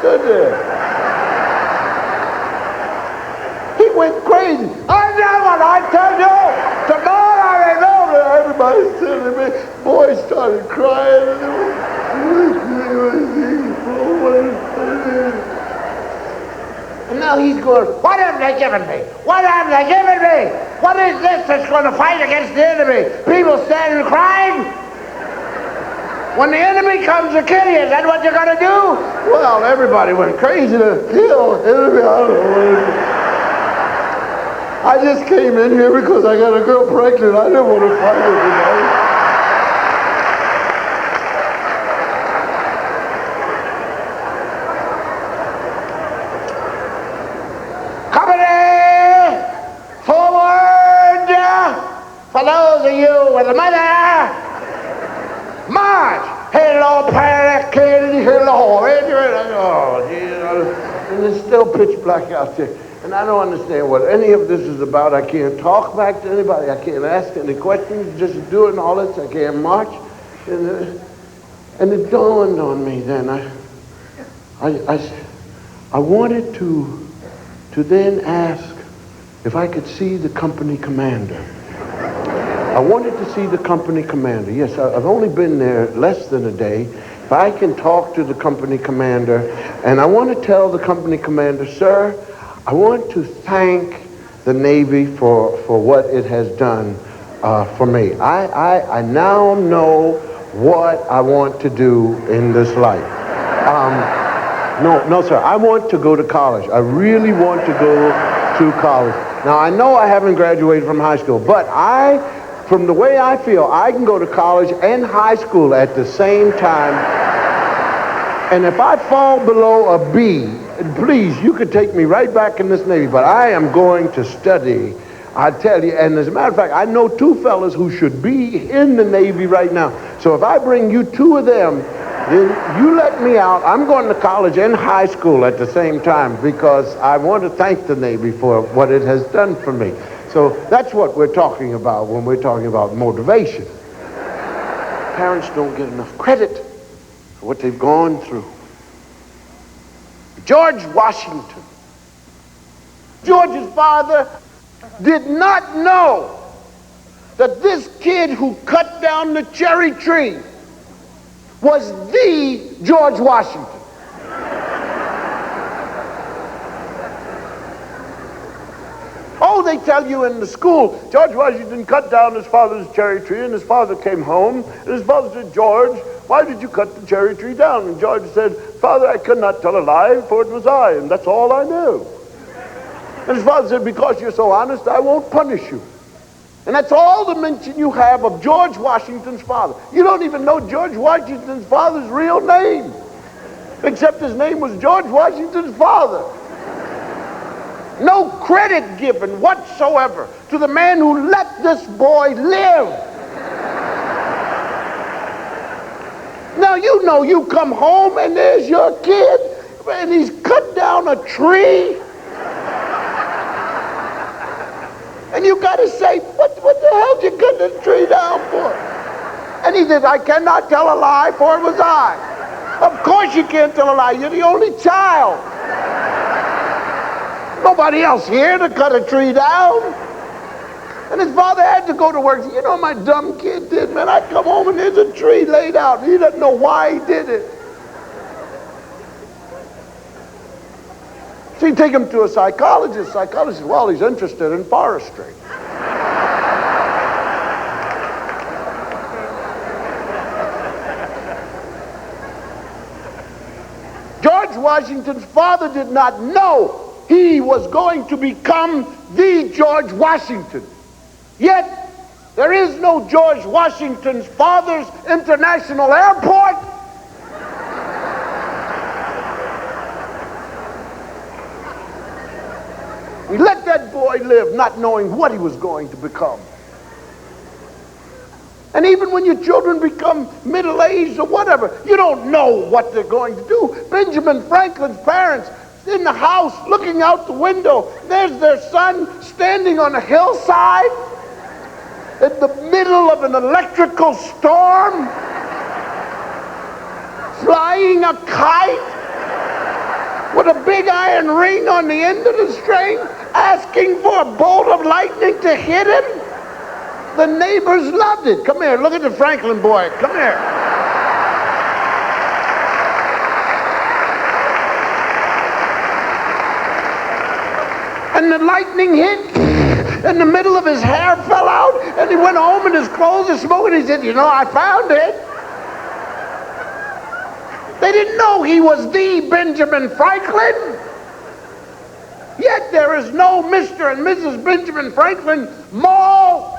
stood there. He went crazy. I never, I tell you, tomorrow I know that everybody's telling me. Boy started crying. And now he's going, what have they given me? What have they given me? What is this that's going to fight against the enemy? People standing crying? When the enemy comes to kill you, is that what you're going to do? Well, everybody went crazy to kill enemy. I don't know. I just came in here because I got a girl pregnant. I didn't want to fight everybody. Company, forward, for those of you with the money, march. Hello, Parakeet, hello. Oh, Jesus. And it's still pitch black out there. And I don't understand what any of this is about. I can't talk back to anybody. I can't ask any questions. Just doing all this. I can't march. And it dawned on me then. I wanted to then ask if I could see the company commander. I wanted to see the company commander. Yes, I've only been there less than a day. If I can talk to the company commander, and I want to tell the company commander, sir, I want to thank the Navy for what it has done for me. I now know what I want to do in this life. No, sir, I want to go to college. I really want to go to college. Now, I know I haven't graduated from high school, but from the way I feel, I can go to college and high school at the same time. And if I fall below a B, please, you could take me right back in this Navy, but I am going to study, I tell you. And as a matter of fact, I know two fellas who should be in the Navy right now. So if I bring you two of them, then you let me out. I'm going to college and high school at the same time because I want to thank the Navy for what it has done for me. So that's what we're talking about when we're talking about motivation. Parents don't get enough credit for what they've gone through. George Washington. George's father did not know that this kid who cut down the cherry tree was the George Washington. Oh, they tell you in the school, George Washington cut down his father's cherry tree, and his father came home, and his father said, George, why did you cut the cherry tree down? And George said, Father, I could not tell a lie, for it was I, and that's all I knew. And his father said, because you're so honest, I won't punish you. And that's all the mention you have of George Washington's father. You don't even know George Washington's father's real name, except his name was George Washington's father. No credit given whatsoever to the man who let this boy live. Now, you know, you come home and there's your kid and he's cut down a tree. And you got to say, what the hell did you cut the tree down for? And he says, I cannot tell a lie, for it was I. Of course you can't tell a lie. You're the only child. Nobody else here to cut a tree down. And his father had to go to work. You know my dumb kid did, man. I come home and there's a tree laid out. And he doesn't know why he did it. So you take him to a psychologist. Psychologist, well, he's interested in forestry. George Washington's father did not know he was going to become the George Washington. Yet, there is no George Washington's father's international airport. We let that boy live not knowing what he was going to become. And even when your children become middle-aged or whatever, you don't know what they're going to do. Benjamin Franklin's parents in the house looking out the window, there's their son standing on a hillside in the middle of an electrical storm, flying a kite. with a big iron ring on the end of the string, asking for a bolt of lightning to hit him. The neighbors loved it. Come here, look at the Franklin boy. Come here. And the lightning hit, and the middle of his hair fell out, and he went home and his clothes are smoking. He said, you know, I found it. They didn't know he was the Benjamin Franklin. Yet there is no Mr. and Mrs. Benjamin Franklin Mall.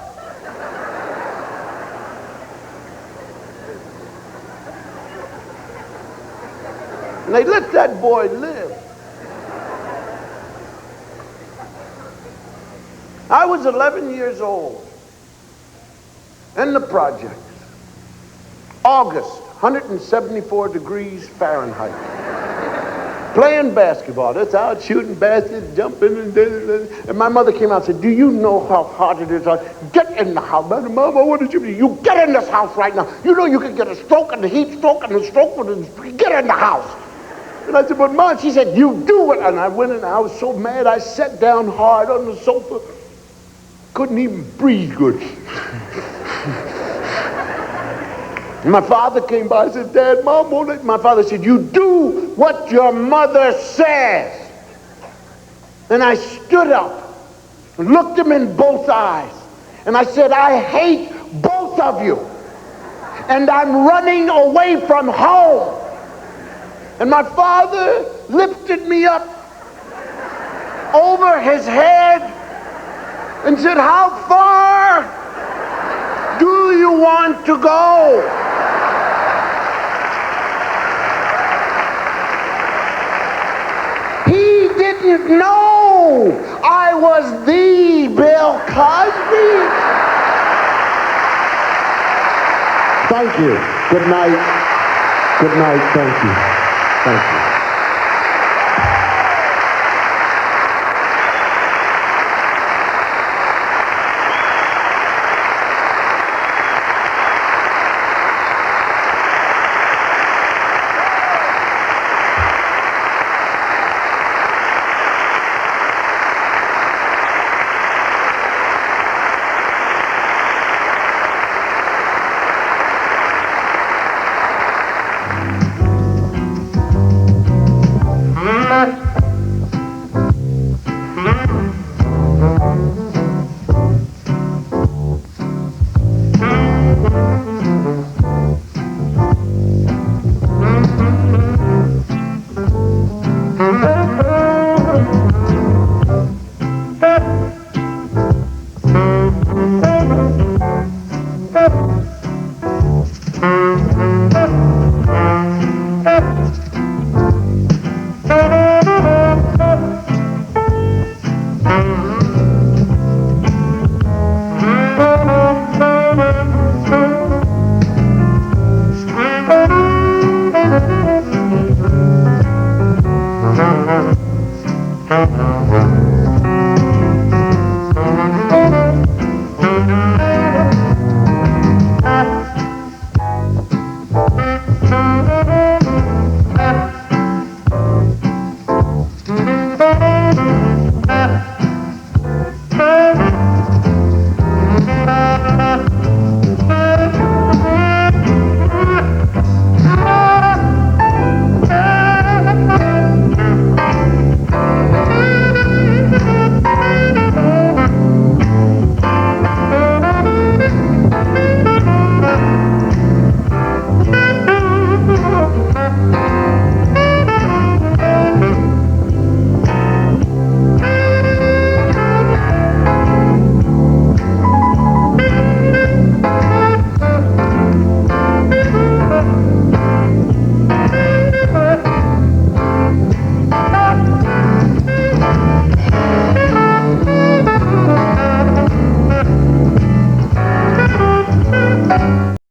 And they let that boy live. I was 11 years old in the projects. August, 174 degrees Fahrenheit. Playing basketball. That's out, shooting baskets, jumping, and my mother came out and said, do you know how hot it is? Get in the house. Mama, what did you do? You get in this house right now. You know you can get a stroke and a heat stroke and a stroke. Get in the house. And I said, but Mom, she said, you do it. And I went in and I was so mad, I sat down hard on the sofa. Couldn't even breathe good. My father came by and said, Dad, Mom won't let. My father said, you do what your mother says. And I stood up and looked him in both eyes. And I said, I hate both of you. And I'm running away from home. And my father lifted me up over his head and said, how far do you want to go? He didn't know I was the Bill Cosby. Thank you. Good night. Good night. Thank you. Thank you.